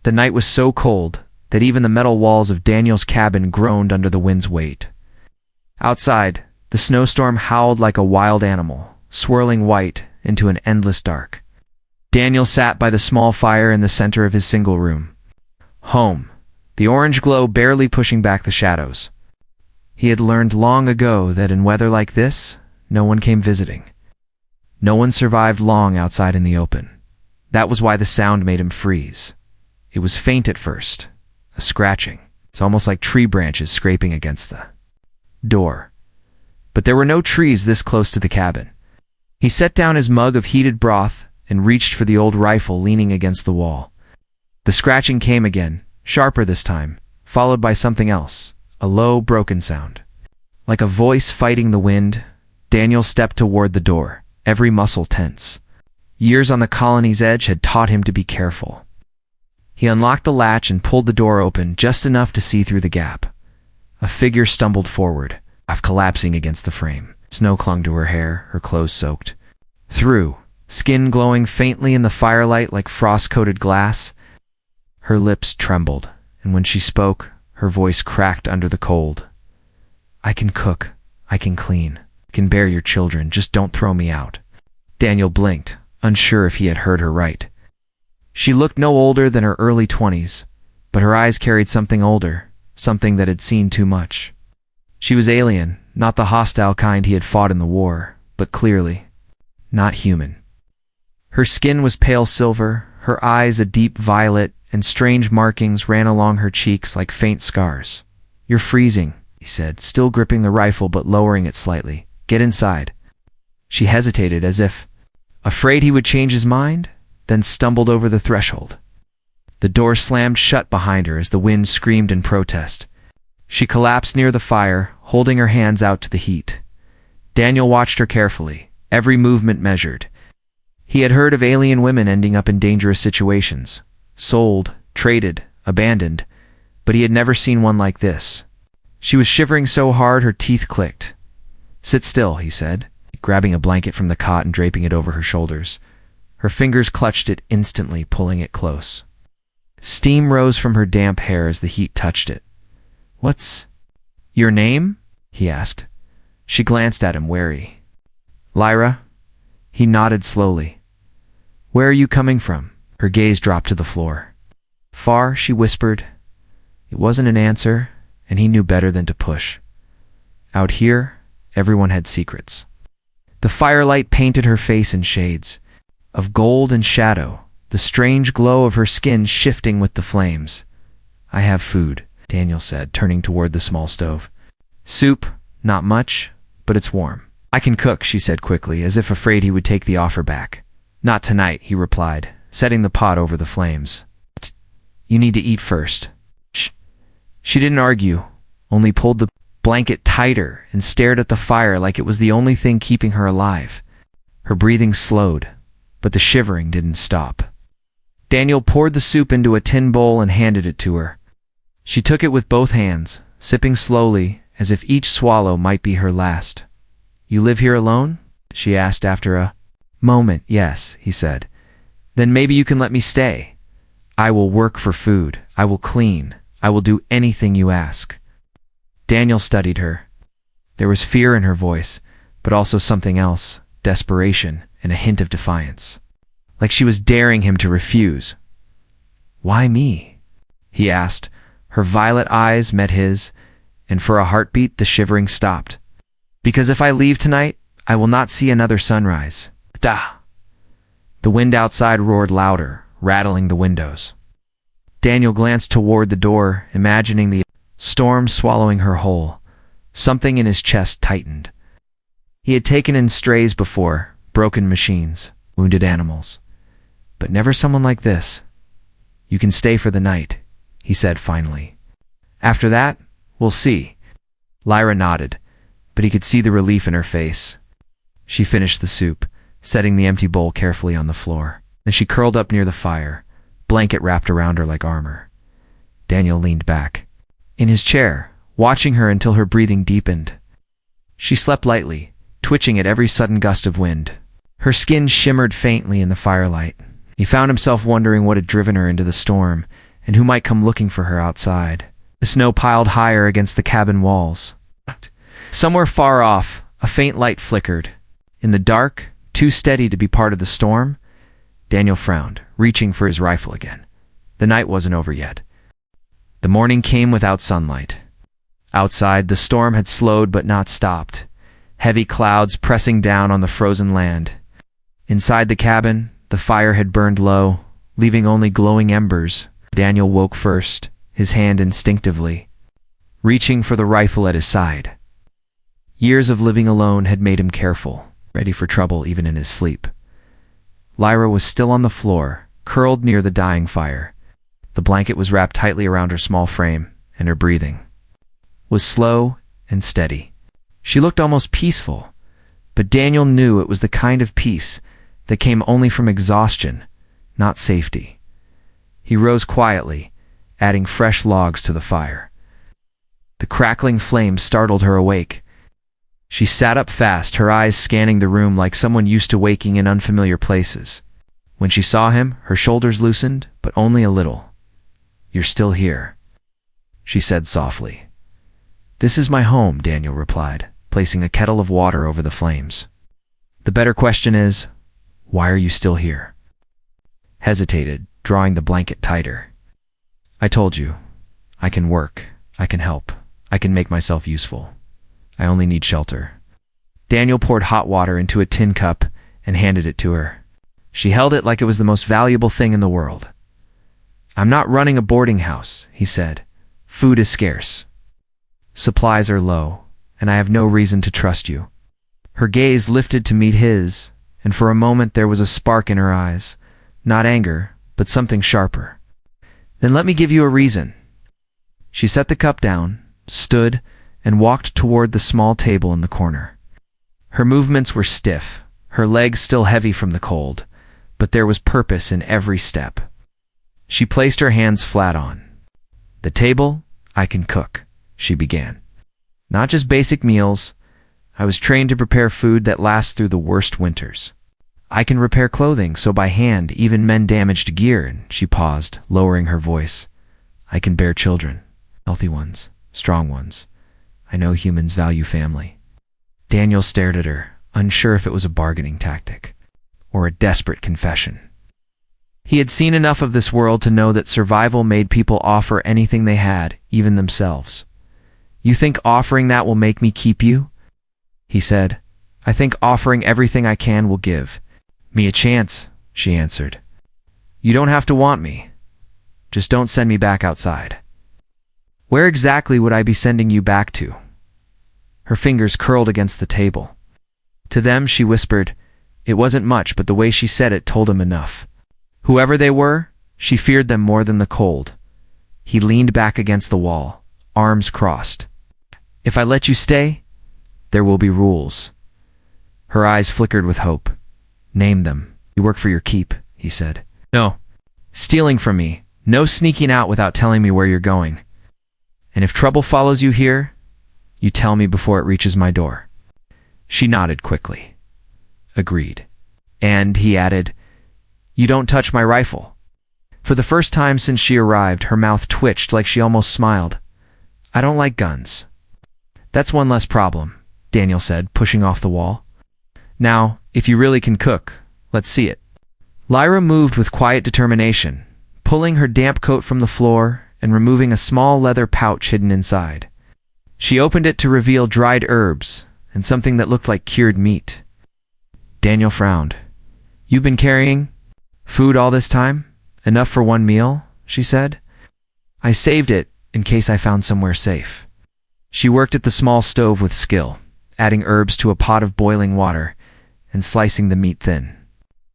The night was so cold that even the metal walls of Daniel's cabin groaned under the wind's weight. Outside, the snowstorm howled like a wild animal, swirling white into an endless dark. Daniel sat by the small fire in the center of his single room. Home, the orange glow barely pushing back the shadows. He had learned long ago that in weather like this, no one came visiting. No one survived long outside in the open. That was why the sound made him freeze. It was faint at first, a scratching. It's almost like tree branches scraping against the door. But there were no trees this close to the cabin. He set down his mug of heated broth and reached for the old rifle leaning against the wall. The scratching came again, sharper this time, followed by something else, a low, broken sound. Like a voice fighting the wind, Daniel stepped toward the door, every muscle tense. Years on the colony's edge had taught him to be careful. He unlocked the latch and pulled the door open just enough to see through the gap. A figure stumbled forward, half collapsing against the frame. Snow clung to her hair, her clothes soaked. Through, skin glowing faintly in the firelight like frost-coated glass. Her lips trembled, and when she spoke, her voice cracked under the cold. "I can cook. I can clean. I can bear your children. Just don't throw me out." Daniel blinked, unsure if he had heard her right. She looked no older than her early 20s, but her eyes carried something older, something that had seen too much. She was alien, not the hostile kind he had fought in the war, but clearly not human. Her skin was pale silver, her eyes a deep violet, and strange markings ran along her cheeks like faint scars. "You're freezing," he said, still gripping the rifle but lowering it slightly. "Get inside." She hesitated as if afraid he would change his mind, then stumbled over the threshold. The door slammed shut behind her as the wind screamed in protest. She collapsed near the fire, holding her hands out to the heat. Daniel watched her carefully, every movement measured. He had heard of alien women ending up in dangerous situations, sold, traded, abandoned, but he had never seen one like this. She was shivering so hard her teeth clicked. "Sit still," he said, grabbing a blanket from the cot and draping it over her shoulders. Her fingers clutched it instantly, pulling it close. Steam rose from her damp hair as the heat touched it. "What's your name?" he asked. She glanced at him, wary. "Lyra?" He nodded slowly. "Where are you coming from?" Her gaze dropped to the floor. "Far," she whispered. It wasn't an answer, and he knew better than to push. Out here, everyone had secrets. The firelight painted her face in shades of gold and shadow, the strange glow of her skin shifting with the flames. "I have food," Daniel said, turning toward the small stove. "Soup, not much, but it's warm." "I can cook," she said quickly, as if afraid he would take the offer back. "Not tonight," he replied, setting the pot over the flames. "You need to eat first." She didn't argue, only pulled the blanket tighter and stared at the fire like it was the only thing keeping her alive. Her breathing slowed, but the shivering didn't stop. Daniel poured the soup into a tin bowl and handed it to her. She took it with both hands, sipping slowly, as if each swallow might be her last. "You live here alone?" she asked after a moment. "Yes," he said. "Then maybe you can let me stay. I will work for food. I will clean. I will do anything you ask." Daniel studied her. There was fear in her voice, but also something else, desperation and a hint of defiance. Like she was daring him to refuse. "Why me?" he asked. Her violet eyes met his, and for a heartbeat the shivering stopped. "Because if I leave tonight, I will not see another sunrise." "Da!" The wind outside roared louder, rattling the windows. Daniel glanced toward the door, imagining the storm swallowing her whole. Something in his chest tightened. He had taken in strays before, broken machines, wounded animals. But never someone like this. "You can stay for the night," he said finally. "After that, we'll see." Lyra nodded, but he could see the relief in her face. She finished the soup, setting the empty bowl carefully on the floor. Then she curled up near the fire, blanket wrapped around her like armor. Daniel leaned back in his chair, watching her until her breathing deepened. She slept lightly, twitching at every sudden gust of wind. Her skin shimmered faintly in the firelight. He found himself wondering what had driven her into the storm, and who might come looking for her outside. The snow piled higher against the cabin walls. Somewhere far off, a faint light flickered. In the dark, too steady to be part of the storm, Daniel frowned, reaching for his rifle again. The night wasn't over yet. The morning came without sunlight. Outside, the storm had slowed but not stopped, heavy clouds pressing down on the frozen land. Inside the cabin, the fire had burned low, leaving only glowing embers. Daniel woke first, his hand instinctively, reaching for the rifle at his side. Years of living alone had made him careful, ready for trouble even in his sleep. Lyra was still on the floor, curled near the dying fire. The blanket was wrapped tightly around her small frame, and her breathing was slow and steady. She looked almost peaceful, but Daniel knew it was the kind of peace that came only from exhaustion, not safety. He rose quietly, adding fresh logs to the fire. The crackling flames startled her awake. She sat up fast, her eyes scanning the room like someone used to waking in unfamiliar places. When she saw him, her shoulders loosened, but only a little. "You're still here," she said softly. "This is my home," Daniel replied, placing a kettle of water over the flames. "The better question is, why are you still here?" Hesitated, drawing the blanket tighter. "I told you. I can work. I can help. I can make myself useful. I only need shelter." Daniel poured hot water into a tin cup and handed it to her. She held it like it was the most valuable thing in the world. "I'm not running a boarding house," he said. "Food is scarce. Supplies are low, and I have no reason to trust you." Her gaze lifted to meet his, and for a moment there was a spark in her eyes. Not anger, but something sharper. "Then let me give you a reason." She set the cup down, stood, and walked toward the small table in the corner. Her movements were stiff, her legs still heavy from the cold, but there was purpose in every step. She placed her hands flat on the table. "I can cook," she began. "Not just basic meals. I was trained to prepare food that lasts through the worst winters. I can repair clothing, so by hand, even mend damaged gear," and she paused, lowering her voice. "I can bear children, healthy ones, strong ones. I know humans value family." Daniel stared at her, unsure if it was a bargaining tactic or a desperate confession. He had seen enough of this world to know that survival made people offer anything they had, even themselves. "You think offering that will make me keep you?" he said. "I think offering everything I can will give me a chance," she answered. "You don't have to want me. Just don't send me back outside." "Where exactly would I be sending you back to?" Her fingers curled against the table. To them, she whispered. It wasn't much, but the way she said it told him enough. Whoever they were, she feared them more than the cold. He leaned back against the wall, arms crossed. "If I let you stay, there will be rules." Her eyes flickered with hope. "Name them. You work for your keep," he said. "No. Stealing from me. No sneaking out without telling me where you're going. And if trouble follows you here, you tell me before it reaches my door." She nodded quickly. Agreed. "And," he added, "you don't touch my rifle." For the first time since she arrived, her mouth twitched like she almost smiled. "I don't like guns." "That's one less problem," Daniel said, pushing off the wall. "Now, if you really can cook, let's see it." Lyra moved with quiet determination, pulling her damp coat from the floor and removing a small leather pouch hidden inside. She opened it to reveal dried herbs and something that looked like cured meat. Daniel frowned. "You've been carrying food all this time? Enough for one meal?" she said. "I saved it in case I found somewhere safe." She worked at the small stove with skill, adding herbs to a pot of boiling water and slicing the meat thin.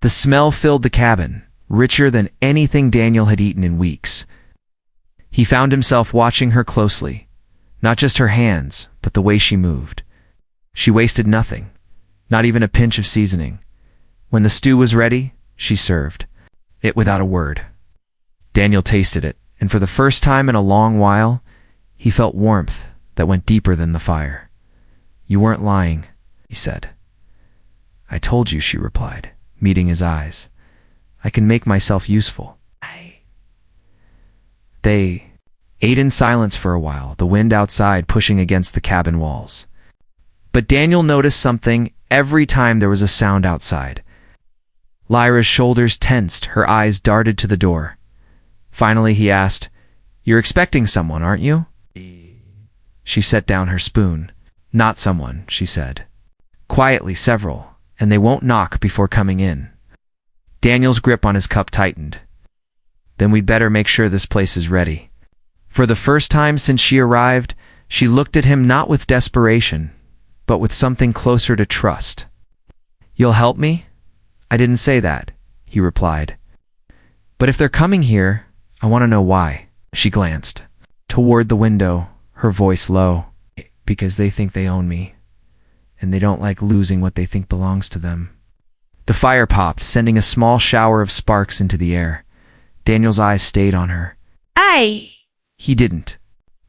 The smell filled the cabin, richer than anything Daniel had eaten in weeks. He found himself watching her closely, not just her hands, but the way she moved. She wasted nothing, not even a pinch of seasoning. When the stew was ready, she served it without a word. Daniel tasted it, and for the first time in a long while, he felt warmth that went deeper than the fire. "You weren't lying," he said. "I told you," she replied, meeting his eyes. "I can make myself useful." They ate in silence for a while, the wind outside pushing against the cabin walls. But Daniel noticed something every time there was a sound outside. Lyra's shoulders tensed, her eyes darted to the door. Finally he asked, "You're expecting someone, aren't you?" She set down her spoon. "Not someone," she said. "Quietly, several, and they won't knock before coming in." Daniel's grip on his cup tightened. "Then we'd better make sure this place is ready." For the first time since she arrived, she looked at him not with desperation, but with something closer to trust. "You'll help me?" "I didn't say that," he replied. "But if they're coming here, I want to know why." She glanced toward the window, her voice low. "Because they think they own me, and they don't like losing what they think belongs to them." The fire popped, sending a small shower of sparks into the air. Daniel's eyes stayed on her. He didn't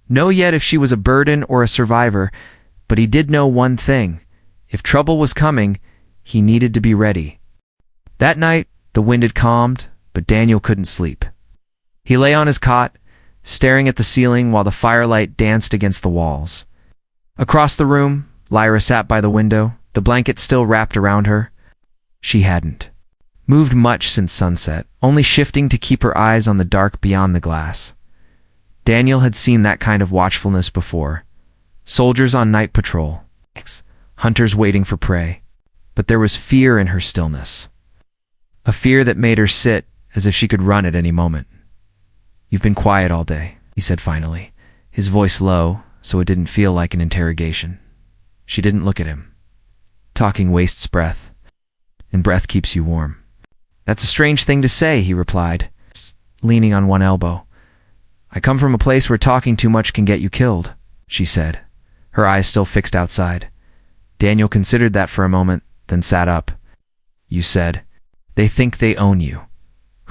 know yet if she was a burden or a survivor, but he did know one thing. If trouble was coming, he needed to be ready. That night, the wind had calmed, but Daniel couldn't sleep. He lay on his cot, staring at the ceiling while the firelight danced against the walls. Across the room, Lyra sat by the window, the blanket still wrapped around her. She hadn't moved much since sunset, only shifting to keep her eyes on the dark beyond the glass. Daniel had seen that kind of watchfulness before. Soldiers on night patrol, hunters waiting for prey. But there was fear in her stillness. A fear that made her sit as if she could run at any moment. "You've been quiet all day," he said finally, his voice low, so it didn't feel like an interrogation. She didn't look at him. "Talking wastes breath, and breath keeps you warm." "That's a strange thing to say," he replied, leaning on one elbow. "I come from a place where talking too much can get you killed," she said, her eyes still fixed outside. Daniel considered that for a moment, then sat up. "You said, they think they own you.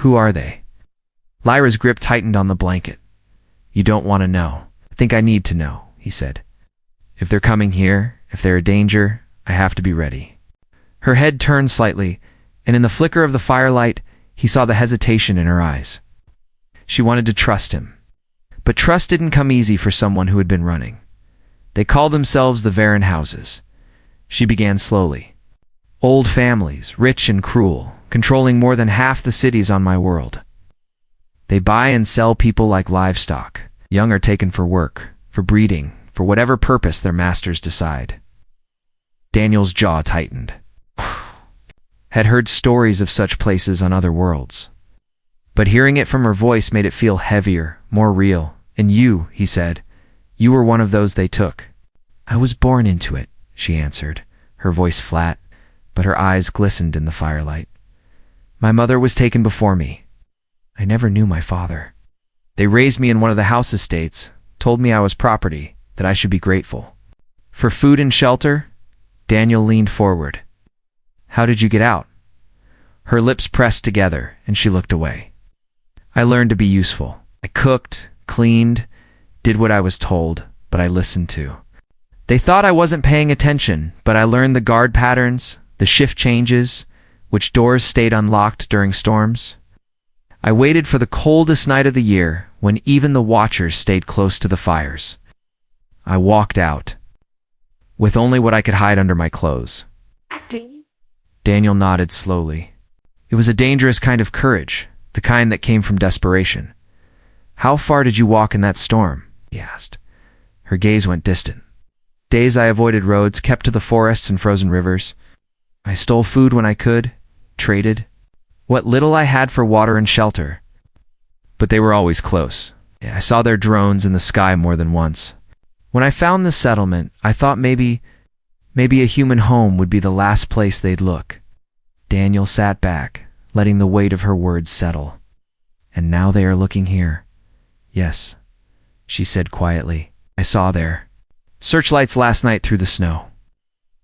Who are they?" Lyra's grip tightened on the blanket. "You don't want to know." "I think I need to know," he said. "If they're coming here, if they're a danger, I have to be ready." Her head turned slightly, and in the flicker of the firelight, he saw the hesitation in her eyes. She wanted to trust him. But trust didn't come easy for someone who had been running. They called themselves the Varen houses. She began slowly. "Old families, rich and cruel, controlling more than half the cities on my world. They buy and sell people like livestock. Young are taken for work, for breeding, for whatever purpose their masters decide." Daniel's jaw tightened. Had heard stories of such places on other worlds. But hearing it from her voice made it feel heavier, more real. "And you," he said, "you were one of those they took." "I was born into it," she answered, her voice flat, but her eyes glistened in the firelight. "My mother was taken before me. I never knew my father. They raised me in one of the house estates, told me I was property, that I should be grateful. For food and shelter?" Daniel leaned forward. "How did you get out?" Her lips pressed together, and she looked away. "I learned to be useful. I cooked, cleaned, did what I was told, but I listened too. They thought I wasn't paying attention, but I learned the guard patterns, the shift changes, which doors stayed unlocked during storms. I waited for the coldest night of the year, when even the watchers stayed close to the fires. I walked out, with only what I could hide under my clothes." Daniel nodded slowly. "It was a dangerous kind of courage, the kind that came from desperation." "How far did you walk in that storm?" he asked. Her gaze went distant. "Days I avoided roads, kept to the forests and frozen rivers. I stole food when I could, traded what little I had for water and shelter. But they were always close. I saw their drones in the sky more than once. When I found this settlement, I thought maybe a human home would be the last place they'd look." Daniel sat back, letting the weight of her words settle. "And now they are looking here." "Yes," she said quietly. "I saw their searchlights last night through the snow.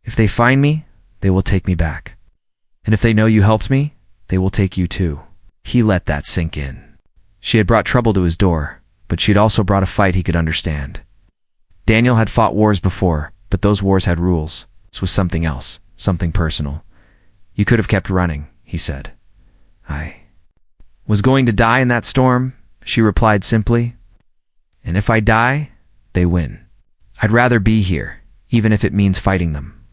If they find me, they will take me back. And if they know you helped me, they will take you too." He let that sink in. She had brought trouble to his door, but she had also brought a fight he could understand. Daniel had fought wars before, but those wars had rules. This was something else, something personal. "You could have kept running," he said. "I was going to die in that storm, she replied simply. And if I die, they win. I'd rather be here, even if it means fighting them.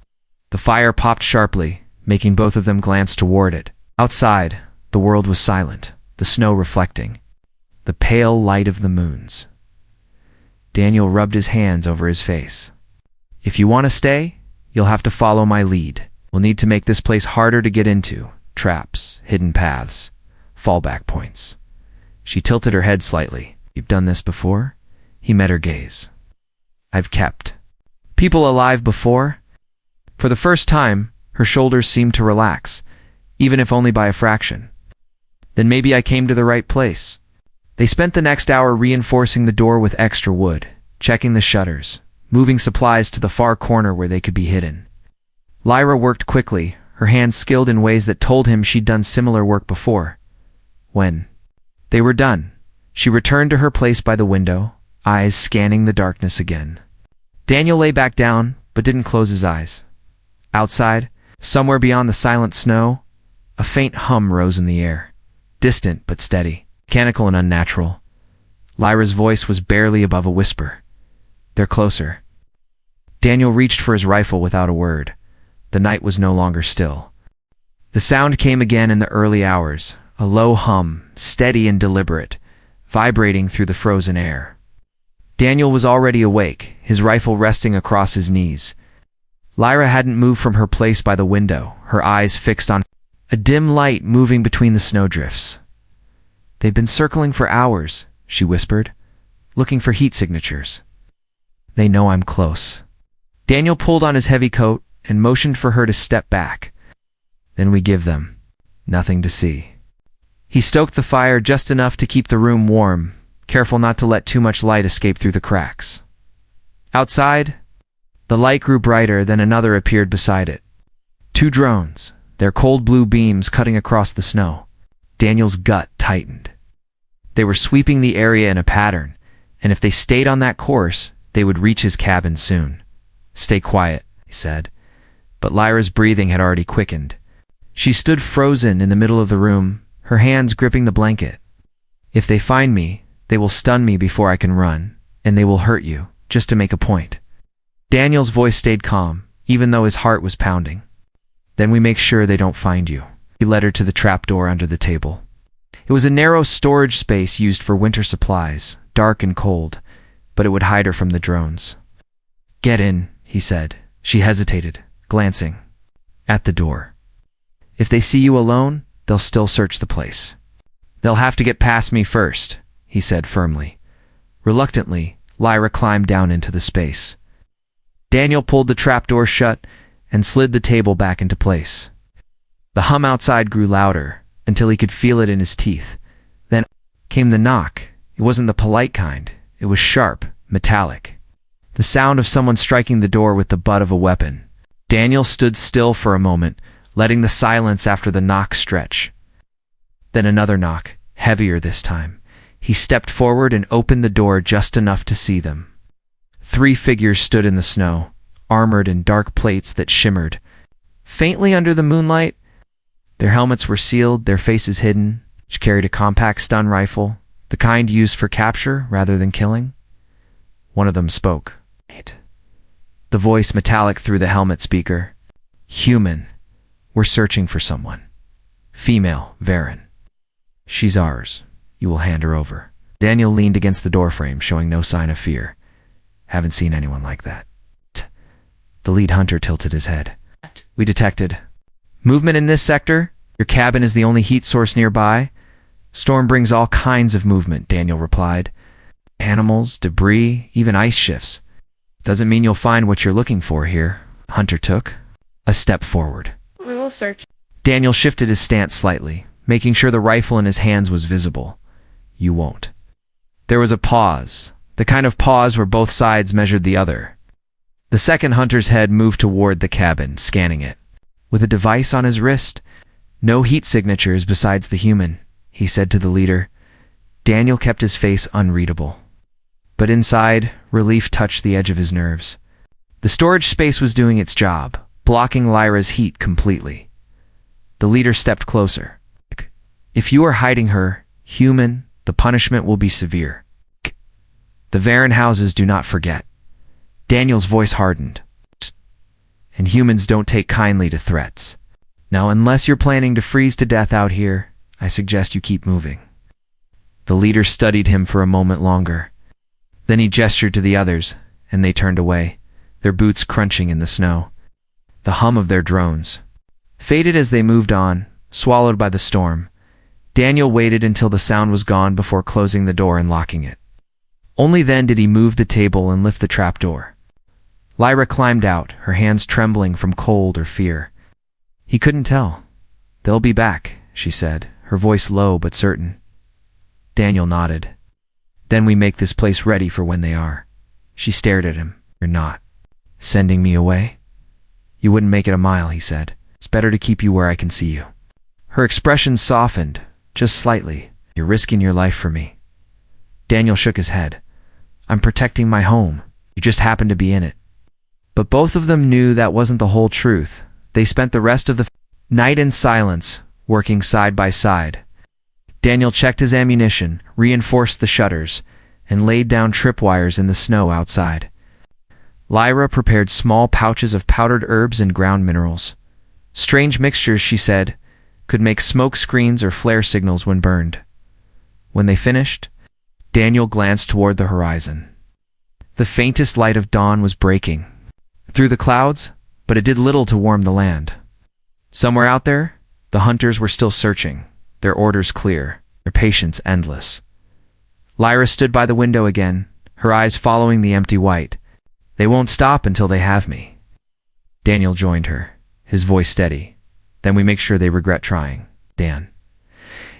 The fire popped sharply, making both of them glance toward it. Outside, the world was silent, the snow reflecting the pale light of the moons. Daniel rubbed his hands over his face. If you want to stay, you'll have to follow my lead. We'll need to make this place harder to get into. Traps, hidden paths, fallback points. She tilted her head slightly. You've done this before? He met her gaze. I've kept people alive before. For the first time, her shoulders seemed to relax, even if only by a fraction. Then maybe I came to the right place. They spent the next hour reinforcing the door with extra wood, checking the shutters, moving supplies to the far corner where they could be hidden. Lyra worked quickly, her hands skilled in ways that told him she'd done similar work before. When they were done, she returned to her place by the window, eyes scanning the darkness again. Daniel lay back down, but didn't close his eyes. Outside, somewhere beyond the silent snow, a faint hum rose in the air, distant but steady, mechanical and unnatural. Lyra's voice was barely above a whisper. They're closer. Daniel reached for his rifle without a word. The night was no longer still. The sound came again in the early hours, a low hum, steady and deliberate, vibrating through the frozen air. Daniel was already awake, his rifle resting across his knees. Lyra hadn't moved from her place by the window, her eyes fixed on a dim light moving between the snowdrifts. They've been circling for hours, she whispered, looking for heat signatures. They know I'm close. Daniel pulled on his heavy coat and motioned for her to step back. Then we give them nothing to see. He stoked the fire just enough to keep the room warm, careful not to let too much light escape through the cracks. Outside, the light grew brighter, then another appeared beside it. 2 drones, their cold blue beams cutting across the snow. Daniel's gut tightened. They were sweeping the area in a pattern, and if they stayed on that course, they would reach his cabin soon. Stay quiet, he said. But Lyra's breathing had already quickened. She stood frozen in the middle of the room, her hands gripping the blanket. If they find me, they will stun me before I can run, and they will hurt you, just to make a point. Daniel's voice stayed calm, even though his heart was pounding. Then we make sure they don't find you. He led her to the trapdoor under the table. It was a narrow storage space used for winter supplies, dark and cold, but it would hide her from the drones. Get in, he said. She hesitated, glancing at the door. If they see you alone, they'll still search the place. They'll have to get past me first, he said firmly. Reluctantly, Lyra climbed down into the space. Daniel pulled the trapdoor shut and slid the table back into place. The hum outside grew louder until he could feel it in his teeth. Then came the knock. It wasn't the polite kind. It was sharp, metallic. The sound of someone striking the door with the butt of a weapon. Daniel stood still for a moment, letting the silence after the knock stretch. Then another knock, heavier this time. He stepped forward and opened the door just enough to see them. 3 figures stood in the snow, armored in dark plates that shimmered faintly under the moonlight. Their helmets were sealed, their faces hidden. Each carried a compact stun rifle, the kind used for capture rather than killing. One of them spoke. The voice metallic through the helmet speaker. Human. We're searching for someone. Female, Varen. She's ours. You will hand her over. Daniel leaned against the doorframe, showing no sign of fear. Haven't seen anyone like that. The lead hunter tilted his head. We detected movement in this sector. Your cabin is the only heat source nearby. Storm brings all kinds of movement, Daniel replied. Animals, debris, even ice shifts. Doesn't mean you'll find what you're looking for here. Hunter took a step forward. We will search. Daniel shifted his stance slightly, making sure the rifle in his hands was visible. You won't. There was a pause, the kind of pause where both sides measured the other. The second hunter's head moved toward the cabin, scanning it. With a device on his wrist, no heat signatures besides the human, he said to the leader. Daniel kept his face unreadable. But inside, relief touched the edge of his nerves. The storage space was doing its job, blocking Lyra's heat completely. The leader stepped closer. If you are hiding her, human, The punishment will be severe. The Varen houses do not forget. Daniel's voice hardened. And humans don't take kindly to threats. Now, unless you're planning to freeze to death out here, I suggest you keep moving. The leader studied him for a moment longer. Then he gestured to the others, and they turned away, their boots crunching in the snow. The hum of their drones faded as they moved on, swallowed by the storm. Daniel waited until the sound was gone before closing the door and locking it. Only then did he move the table and lift the trapdoor. Lyra climbed out, her hands trembling from cold or fear. He couldn't tell. They'll be back, she said, her voice low but certain. Daniel nodded. Then we make this place ready for when they are. She stared at him. You're not sending me away? You wouldn't make it a mile, he said. It's better to keep you where I can see you. Her expression softened, just slightly. You're risking your life for me. Daniel shook his head. I'm protecting my home. You just happen to be in it. But both of them knew that wasn't the whole truth. They spent the rest of the night in silence, working side by side. Daniel checked his ammunition, reinforced the shutters, and laid down tripwires in the snow outside. Lyra prepared small pouches of powdered herbs and ground minerals. Strange mixtures, she said, could make smoke screens or flare signals when burned. When they finished, Daniel glanced toward the horizon. The faintest light of dawn was breaking through the clouds, but it did little to warm the land. Somewhere out there, the hunters were still searching, their orders clear, their patience endless. Lyra stood by the window again, her eyes following the empty white. They won't stop until they have me. Daniel joined her, his voice steady. Then we make sure they regret trying, Dan.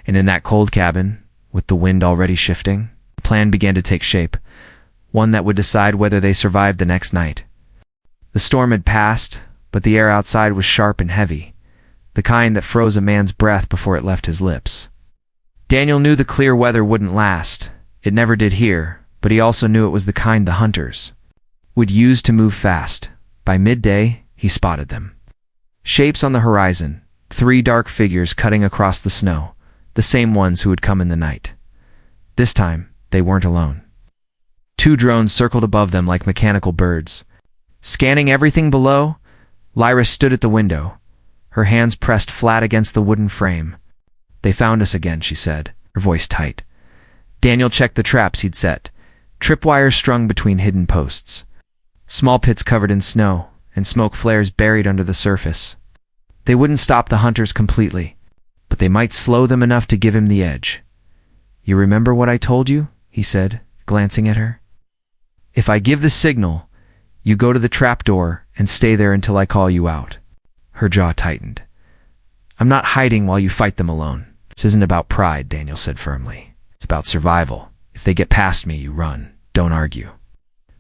And in that cold cabin, with the wind already shifting, the plan began to take shape, one that would decide whether they survived the next night. The storm had passed, but the air outside was sharp and heavy, the kind that froze a man's breath before it left his lips. Daniel knew the clear weather wouldn't last. It never did here, but he also knew it was the kind the hunters would use to move fast. By midday, he spotted them. Shapes on the horizon, 3 dark figures cutting across the snow, the same ones who had come in the night. This time, they weren't alone. 2 drones circled above them like mechanical birds. Scanning everything below, Lyra stood at the window, her hands pressed flat against the wooden frame. They found us again, she said, her voice tight. Daniel checked the traps he'd set, tripwires strung between hidden posts. Small pits covered in snow, and smoke flares buried under the surface. They wouldn't stop the hunters completely, but they might slow them enough to give him the edge. You remember what I told you? He said, glancing at her. If I give the signal, you go to the trapdoor and stay there until I call you out. Her jaw tightened. I'm not hiding while you fight them alone. This isn't about pride, Daniel said firmly. It's about survival. If they get past me, you run. Don't argue.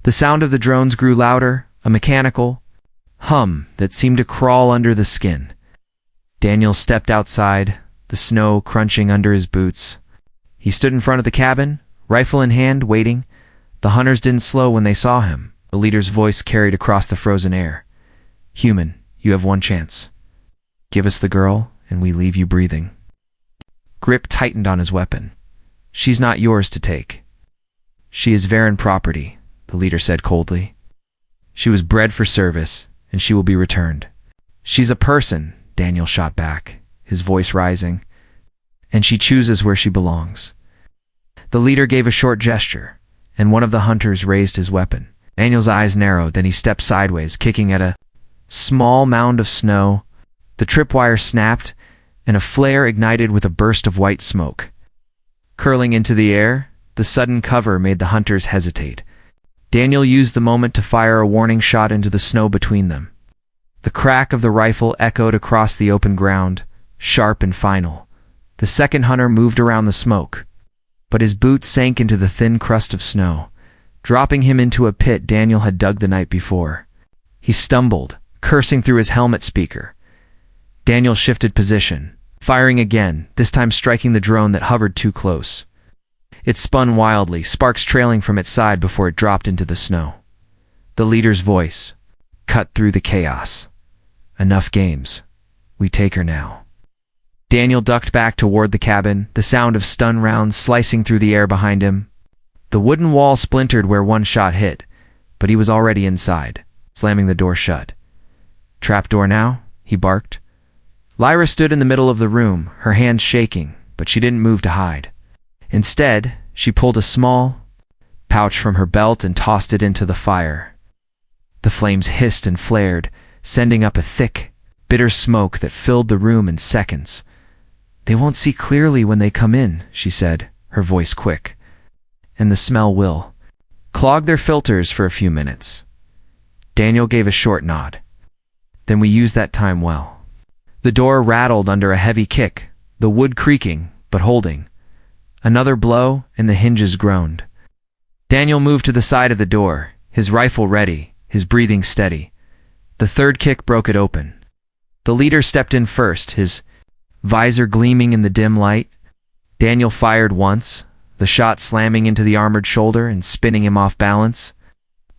The sound of the drones grew louder, a mechanical hum that seemed to crawl under the skin. Daniel stepped outside, the snow crunching under his boots. He stood in front of the cabin, rifle in hand, waiting. The hunters didn't slow when they saw him. The leader's voice carried across the frozen air. Human, you have one chance. Give us the girl, and we leave you breathing. Grip tightened on his weapon. She's not yours to take. She is Varen property, the leader said coldly. She was bred for service, and she will be returned. She's a person, Daniel shot back, his voice rising, and she chooses where she belongs. The leader gave a short gesture, and one of the hunters raised his weapon. Daniel's eyes narrowed, then he stepped sideways, kicking at a small mound of snow. The tripwire snapped, and a flare ignited with a burst of white smoke. Curling into the air, the sudden cover made the hunters hesitate. Daniel used the moment to fire a warning shot into the snow between them. The crack of the rifle echoed across the open ground, sharp and final. The second hunter moved around the smoke, but his boot sank into the thin crust of snow, dropping him into a pit Daniel had dug the night before. He stumbled, cursing through his helmet speaker. Daniel shifted position, firing again, this time striking the drone that hovered too close. It spun wildly, sparks trailing from its side before it dropped into the snow. The leader's voice cut through the chaos. Enough games. We take her now. Daniel ducked back toward the cabin, the sound of stun rounds slicing through the air behind him. The wooden wall splintered where one shot hit, but he was already inside, slamming the door shut. "Trapdoor now?" he barked. Lyra stood in the middle of the room, her hands shaking, but she didn't move to hide. Instead, she pulled a small pouch from her belt and tossed it into the fire. The flames hissed and flared, sending up a thick, bitter smoke that filled the room in seconds. "They won't see clearly when they come in," she said, her voice quick. "And the smell will clog their filters for a few minutes." Daniel gave a short nod. "Then we use that time well." The door rattled under a heavy kick, the wood creaking, but holding. Another blow, and the hinges groaned. Daniel moved to the side of the door, his rifle ready, his breathing steady. The third kick broke it open. The leader stepped in first, his visor gleaming in the dim light. Daniel fired once, the shot slamming into the armored shoulder and spinning him off balance.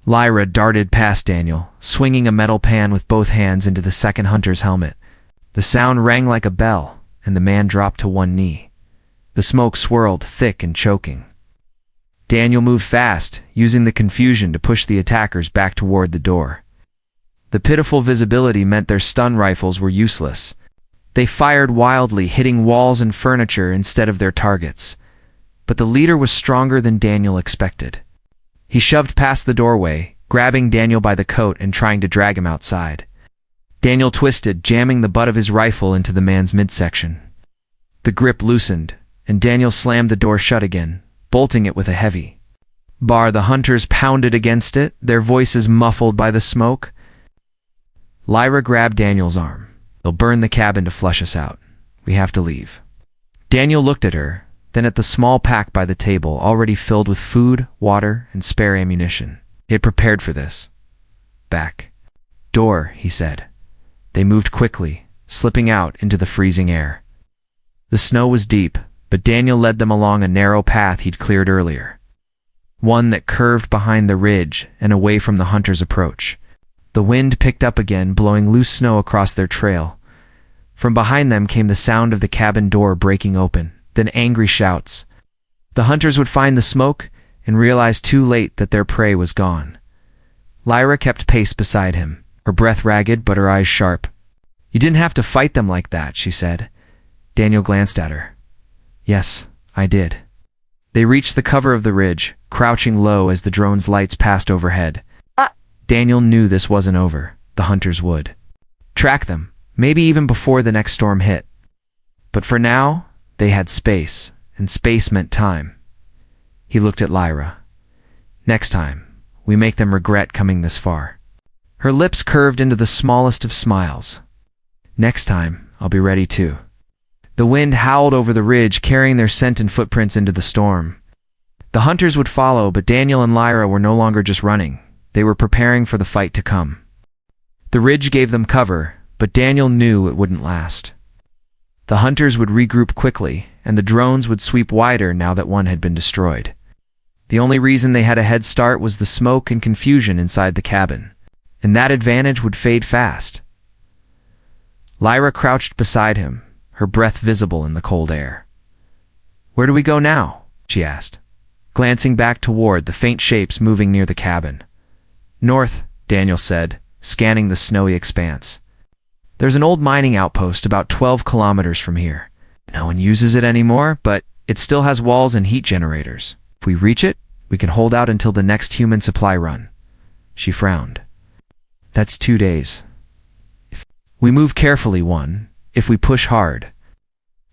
Lyra darted past Daniel, swinging a metal pan with both hands into the second hunter's helmet. The sound rang like a bell, and the man dropped to one knee. The smoke swirled, thick and choking. Daniel moved fast, using the confusion to push the attackers back toward the door. The pitiful visibility meant their stun rifles were useless. They fired wildly, hitting walls and furniture instead of their targets. But the leader was stronger than Daniel expected. He shoved past the doorway, grabbing Daniel by the coat and trying to drag him outside. Daniel twisted, jamming the butt of his rifle into the man's midsection. The grip loosened, and Daniel slammed the door shut again, bolting it with a heavy bar. The hunters pounded against it, their voices muffled by the smoke. Lyra grabbed Daniel's arm. "They'll burn the cabin to flush us out. We have to leave." Daniel looked at her, then at the small pack by the table, already filled with food, water, and spare ammunition. He had prepared for this. "Back door," he said. They moved quickly, slipping out into the freezing air. The snow was deep, but Daniel led them along a narrow path he'd cleared earlier. One that curved behind the ridge and away from the hunters' approach. The wind picked up again, blowing loose snow across their trail. From behind them came the sound of the cabin door breaking open, then angry shouts. The hunters would find the smoke and realize too late that their prey was gone. Lyra kept pace beside him, her breath ragged but her eyes sharp. "You didn't have to fight them like that," she said. Daniel glanced at her. "Yes, I did." They reached the cover of the ridge, crouching low as the drone's lights passed overhead. Daniel knew this wasn't over. The hunters would track them, maybe even before the next storm hit. But for now, they had space, and space meant time. He looked at Lyra. "Next time, we make them regret coming this far." Her lips curved into the smallest of smiles. "Next time, I'll be ready too." The wind howled over the ridge, carrying their scent and footprints into the storm. The hunters would follow, but Daniel and Lyra were no longer just running. They were preparing for the fight to come. The ridge gave them cover, but Daniel knew it wouldn't last. The hunters would regroup quickly, and the drones would sweep wider now that one had been destroyed. The only reason they had a head start was the smoke and confusion inside the cabin, and that advantage would fade fast. Lyra crouched beside him, her breath visible in the cold air. "Where do we go now?" she asked, glancing back toward the faint shapes moving near the cabin. "North," Daniel said, scanning the snowy expanse. "There's an old mining outpost about 12 kilometers from here. No one uses it anymore, but it still has walls and heat generators. If we reach it, we can hold out until the next human supply run." She frowned. "That's 2 days. If we move carefully, if we push hard.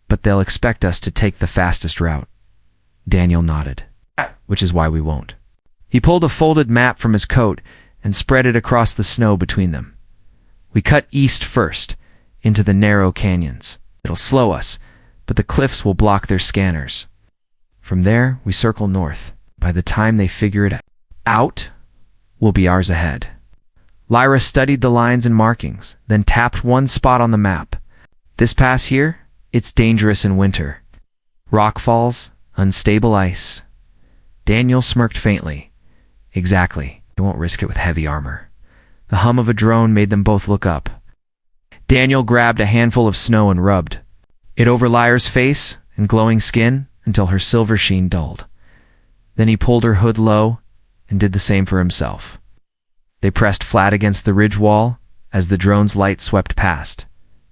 But they'll expect us to take the fastest route." Daniel nodded. "Which is why we won't." He pulled a folded map from his coat and spread it across the snow between them. "We cut east first, into the narrow canyons. It'll slow us, but the cliffs will block their scanners. From there, we circle north. By the time they figure it out, we'll be ours ahead." Lyra studied the lines and markings, then tapped one spot on the map. "This pass here, it's dangerous in winter. Rock falls, unstable ice." Daniel smirked faintly. "Exactly. They won't risk it with heavy armor." The hum of a drone made them both look up. Daniel grabbed a handful of snow and rubbed it over Lyra's face and glowing skin until her silver sheen dulled. Then he pulled her hood low and did the same for himself. They pressed flat against the ridge wall as the drone's light swept past,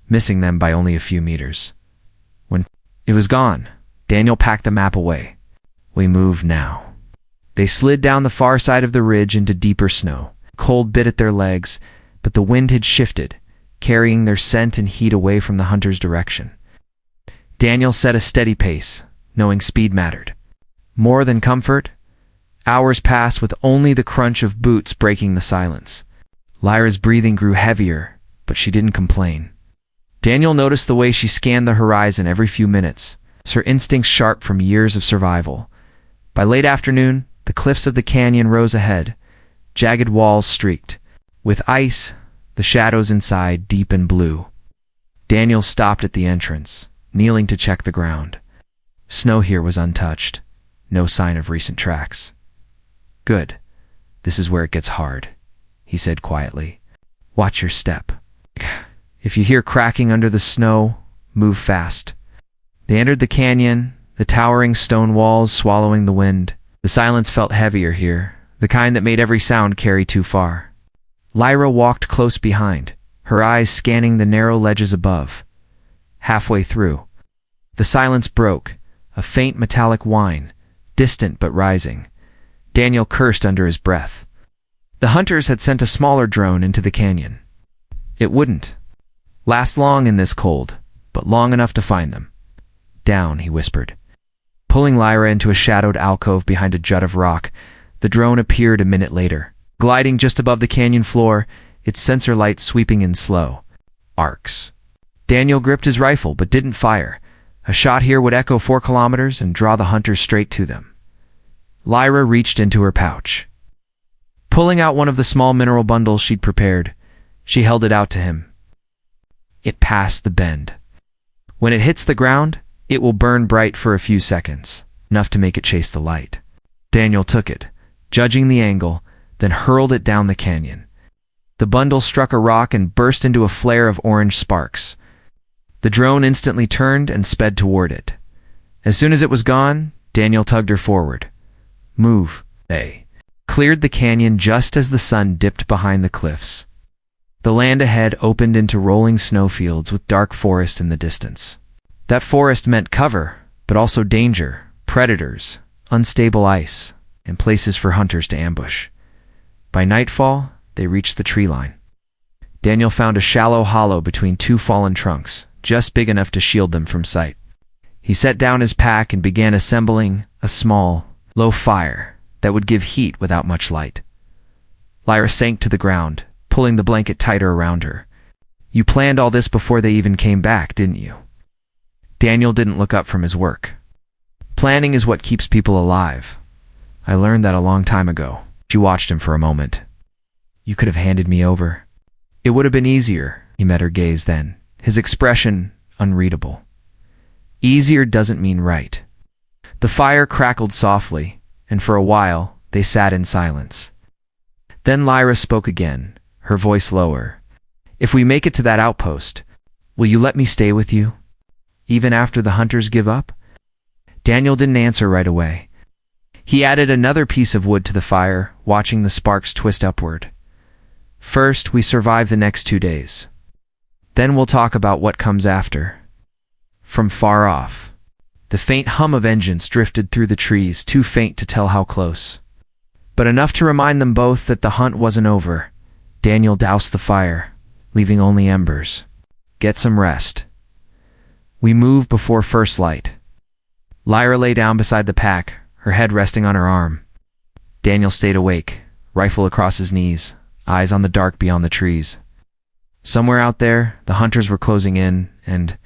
missing them by only a few meters. When it was gone, Daniel packed the map away. We move now. They slid down the far side of the ridge into deeper snow. Cold bit at their legs, but the wind had shifted, carrying their scent and heat away from the hunter's direction. Daniel set a steady pace, knowing speed mattered. More than comfort, hours passed with only the crunch of boots breaking the silence. Lyra's breathing grew heavier, but she didn't complain. Daniel noticed the way she scanned the horizon every few minutes, her instincts sharp from years of survival. By late afternoon, the cliffs of the canyon rose ahead, jagged walls streaked. With ice, the shadows inside deep and blue. Daniel stopped at the entrance, kneeling to check the ground. Snow here was untouched, no sign of recent tracks. Good. This is where it gets hard, he said quietly. Watch your step. If you hear cracking under the snow, move fast. They entered the canyon, the towering stone walls swallowing the wind. The silence felt heavier here, the kind that made every sound carry too far. Lyra walked close behind, her eyes scanning the narrow ledges above. Halfway through, the silence broke, a faint metallic whine, distant but rising. Daniel cursed under his breath. The hunters had sent a smaller drone into the canyon. It wouldn't last long in this cold, but long enough to find them. Down, he whispered. Pulling Lyra into a shadowed alcove behind a jut of rock, the drone appeared a minute later, gliding just above the canyon floor, its sensor light sweeping in slow arcs. Daniel gripped his rifle but didn't fire. A shot here would echo 4 kilometers and draw the hunters straight to them. Lyra reached into her pouch. Pulling out one of the small mineral bundles she'd prepared, she held it out to him. It passed the bend. When it hits the ground, it will burn bright for a few seconds, enough to make it chase the light. Daniel took it, judging the angle, then hurled it down the canyon. The bundle struck a rock and burst into a flare of orange sparks. The drone instantly turned and sped toward it. As soon as it was gone, Daniel tugged her forward. Move, they cleared the canyon just as the sun dipped behind the cliffs. The land ahead opened into rolling snowfields with dark forest in the distance. That forest meant cover, but also danger, predators, unstable ice, and places for hunters to ambush. By nightfall, they reached the tree line. Daniel found a shallow hollow between 2 fallen trunks, just big enough to shield them from sight. He set down his pack and began assembling a small, low fire that would give heat without much light. Lyra sank to the ground, pulling the blanket tighter around her. You planned all this before they even came back, didn't you? Daniel didn't look up from his work. Planning is what keeps people alive. I learned that a long time ago. She watched him for a moment. You could have handed me over. It would have been easier, he met her gaze then, his expression unreadable. Easier doesn't mean right. The fire crackled softly, and for a while they sat in silence. Then Lyra spoke again, her voice lower. If we make it to that outpost, will you let me stay with you? Even after the hunters give up? Daniel didn't answer right away. He added another piece of wood to the fire, watching the sparks twist upward. First, we survive the next 2 days. Then we'll talk about what comes after. From far off, the faint hum of engines drifted through the trees, too faint to tell how close. But enough to remind them both that the hunt wasn't over. Daniel doused the fire, leaving only embers. Get some rest. We move before first light. Lyra lay down beside the pack, her head resting on her arm. Daniel stayed awake, rifle across his knees, eyes on the dark beyond the trees. Somewhere out there, the hunters were closing in, and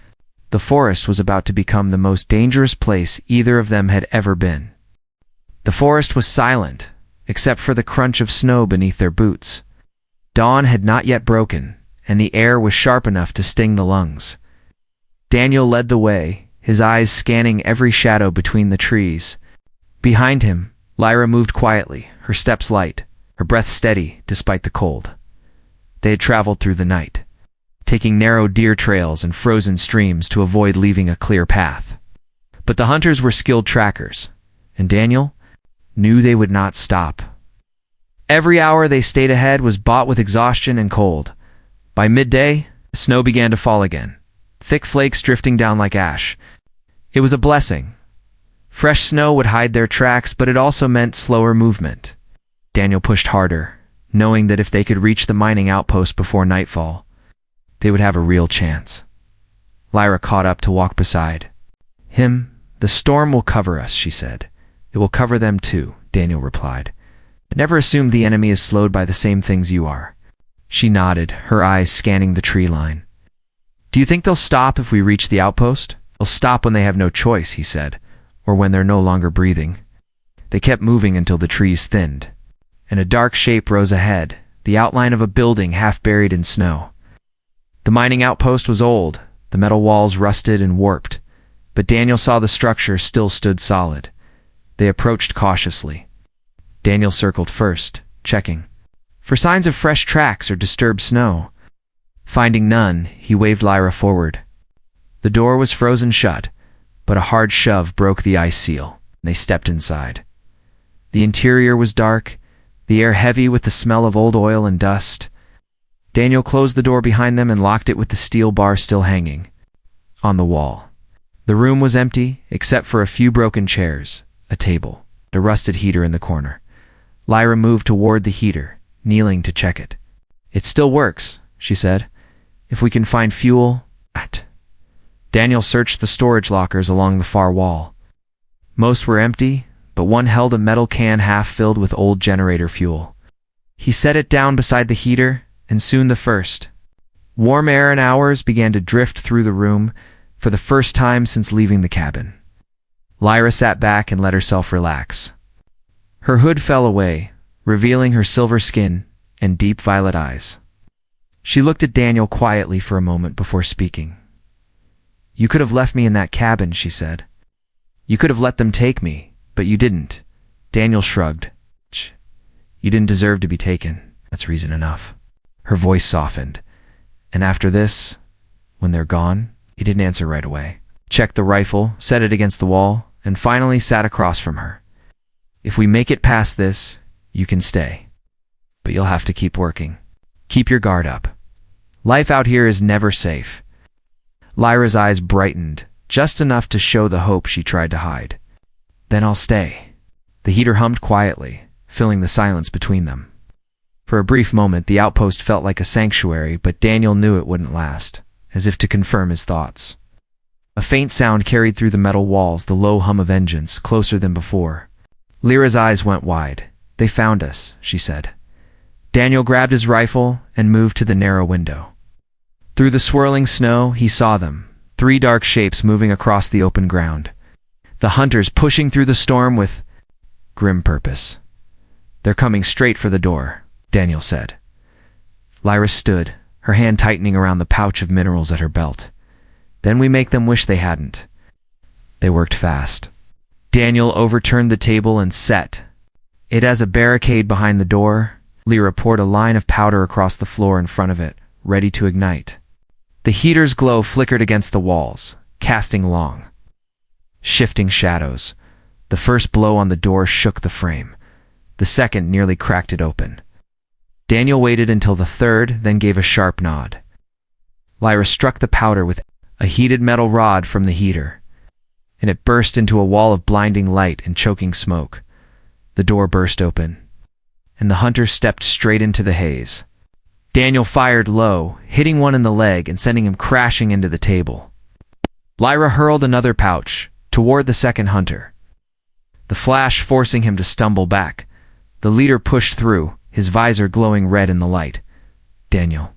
the forest was about to become the most dangerous place either of them had ever been. The forest was silent, except for the crunch of snow beneath their boots. Dawn had not yet broken, and the air was sharp enough to sting the lungs. Daniel led the way, his eyes scanning every shadow between the trees. Behind him, Lyra moved quietly, her steps light, her breath steady despite the cold. They had traveled through the night. taking narrow deer trails and frozen streams to avoid leaving a clear path. But the hunters were skilled trackers, and Daniel knew they would not stop. Every hour they stayed ahead was bought with exhaustion and cold. By midday, the snow began to fall again, thick flakes drifting down like ash. It was a blessing. Fresh snow would hide their tracks, but it also meant slower movement. Daniel pushed harder, knowing that if they could reach the mining outpost before nightfall, they would have a real chance. Lyra caught up to walk beside him. "The storm will cover us," she said. "It will cover them too," Daniel replied. "I never assumed the enemy is slowed by the same things you are." She nodded, her eyes scanning the tree line. "Do you think they'll stop if we reach the outpost?" "They'll stop when they have no choice," he said, "or when they're no longer breathing." They kept moving until the trees thinned, and a dark shape rose ahead, the outline of a building half buried in snow. The mining outpost was old, the metal walls rusted and warped, but Daniel saw the structure still stood solid. They approached cautiously. Daniel circled first, checking for signs of fresh tracks or disturbed snow. Finding none, he waved Lyra forward. The door was frozen shut, but a hard shove broke the ice seal, and they stepped inside. The interior was dark, the air heavy with the smell of old oil and dust. Daniel closed the door behind them and locked it with the steel bar still hanging on the wall. The room was empty, except for a few broken chairs, a table, a rusted heater in the corner. Lyra moved toward the heater, kneeling to check it. "It still works," she said. "If we can find fuel." Daniel searched the storage lockers along the far wall. Most were empty, but one held a metal can half filled with old generator fuel. He set it down beside the heater, and soon the first warm air and hours began to drift through the room for the first time since leaving the cabin. Lyra sat back and let herself relax. Her hood fell away, revealing her silver skin and deep violet eyes. She looked at Daniel quietly for a moment before speaking. "You could have left me in that cabin," she said. "You could have let them take me, but you didn't." Daniel shrugged. "You didn't deserve to be taken. That's reason enough." Her voice softened. "And after this, when they're gone?" He didn't answer right away. Checked the rifle, set it against the wall, and finally sat across from her. "If we make it past this, you can stay. But you'll have to keep working. Keep your guard up. Life out here is never safe." Lyra's eyes brightened, just enough to show the hope she tried to hide. "Then I'll stay." The heater hummed quietly, filling the silence between them. For a brief moment, the outpost felt like a sanctuary, but Daniel knew it wouldn't last, as if to confirm his thoughts. A faint sound carried through the metal walls, the low hum of engines, closer than before. Lyra's eyes went wide. "They found us," she said. Daniel grabbed his rifle and moved to the narrow window. Through the swirling snow, he saw them, 3 dark shapes moving across the open ground. The hunters pushing through the storm with grim purpose. "They're coming straight for the door," Daniel said. Lyra stood, her hand tightening around the pouch of minerals at her belt. "Then we make them wish they hadn't." They worked fast. Daniel overturned the table and set it as a barricade behind the door. Lyra poured a line of powder across the floor in front of it, ready to ignite. The heater's glow flickered against the walls, casting long, shifting shadows. The first blow on the door shook the frame. The second nearly cracked it open. Daniel waited until the third, then gave a sharp nod. Lyra struck the powder with a heated metal rod from the heater, and it burst into a wall of blinding light and choking smoke. The door burst open, and the hunter stepped straight into the haze. Daniel fired low, hitting one in the leg and sending him crashing into the table. Lyra hurled another pouch toward the second hunter, the flash forcing him to stumble back. The leader pushed through, his visor glowing red in the light. Daniel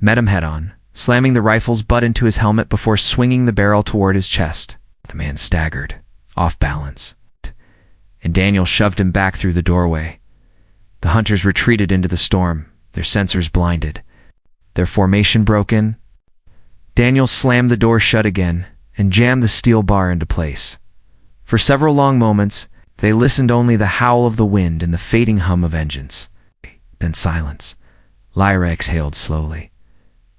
met him head-on, slamming the rifle's butt into his helmet before swinging the barrel toward his chest. The man staggered, off balance, and Daniel shoved him back through the doorway. The hunters retreated into the storm, their sensors blinded, their formation broken. Daniel slammed the door shut again and jammed the steel bar into place. For several long moments, they listened, only the howl of the wind and the fading hum of engines. Then silence. Lyra exhaled slowly.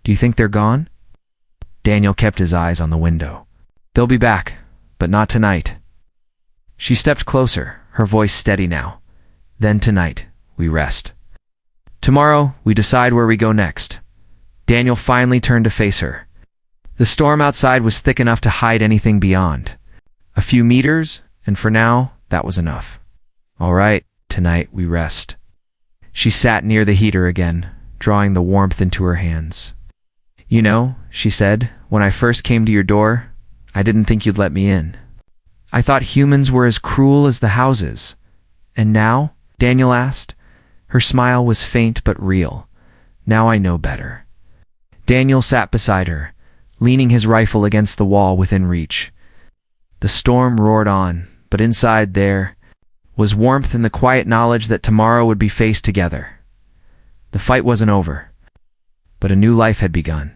"Do Do you think they're gone? Daniel kept his eyes on the window. They'll be back, but not tonight. She stepped closer, her voice steady now. Then tonight, we rest. Tomorrow, we decide where we go next. Daniel finally turned to face her. The storm outside was thick enough to hide anything beyond. A few meters, and for now, that was enough. All right, tonight we rest. She sat near the heater again, drawing the warmth into her hands. You know, she said, when I first came to your door, I didn't think you'd let me in. I thought humans were as cruel as the houses. And now? Daniel asked. Her smile was faint but real. Now I know better. Daniel sat beside her, leaning his rifle against the wall within reach. The storm roared on, but inside there was warmth in the quiet knowledge that tomorrow would be faced together. The fight wasn't over, but a new life had begun.